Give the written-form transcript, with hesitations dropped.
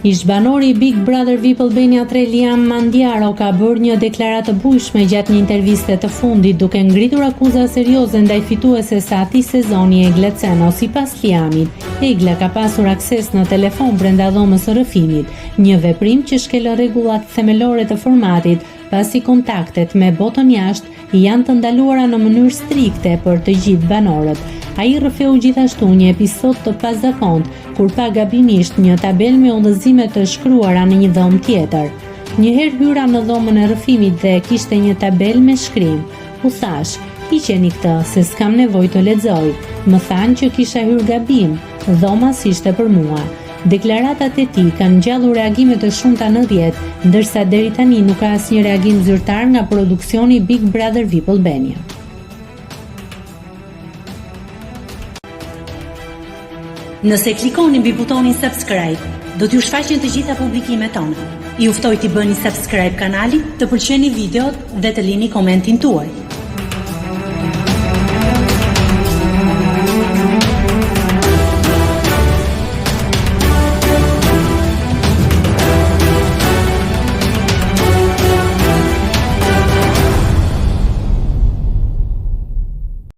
Ish-banori i Big Brother VIP Albania 3 Liam Mandjaro ka bërë një deklaratë të bujshme gjatë një interviste të fundit, duke ngritur akuza serioze ndaj fitueses së atij sezoni Egle Ceno. Sipas Liamit, Egla ka pasur akses në telefon brenda dhomës së rrëfimit, një veprim që shkel rregullat themelore të formatit, pasi kontaktet me botën jashtë janë të ndaluara në mënyrë strikte për të gjithë banorët. Ai rrëfeu gjithashtu një episod të pazakontë, kur pa gabimisht një tabel me udhëzime të shkruara në një dhomë tjetër. Njëherë hyra në dhomën e rrëfimit dhe kishte një tabel me shkrim. U thash, hiqeni këtë, se s'kam nevojë të lexoj. Më thanë që kisha hyrë gabim, dhoma s'ishte për mua. Deklaratat e tij kanë ngjallur reagime të shumta në rrjet, ndërsa deri tani nuk ka asnjë reagim zyrtar nga produksioni Big Brother VIP Albania. Nëse klikoni mbi butonin subscribe, do t'ju shfaqen të gjitha publikimet tona. Ju ftoj t'i bëni subscribe kanalit, të pëlqeni videot dhe të lini komentin tuaj.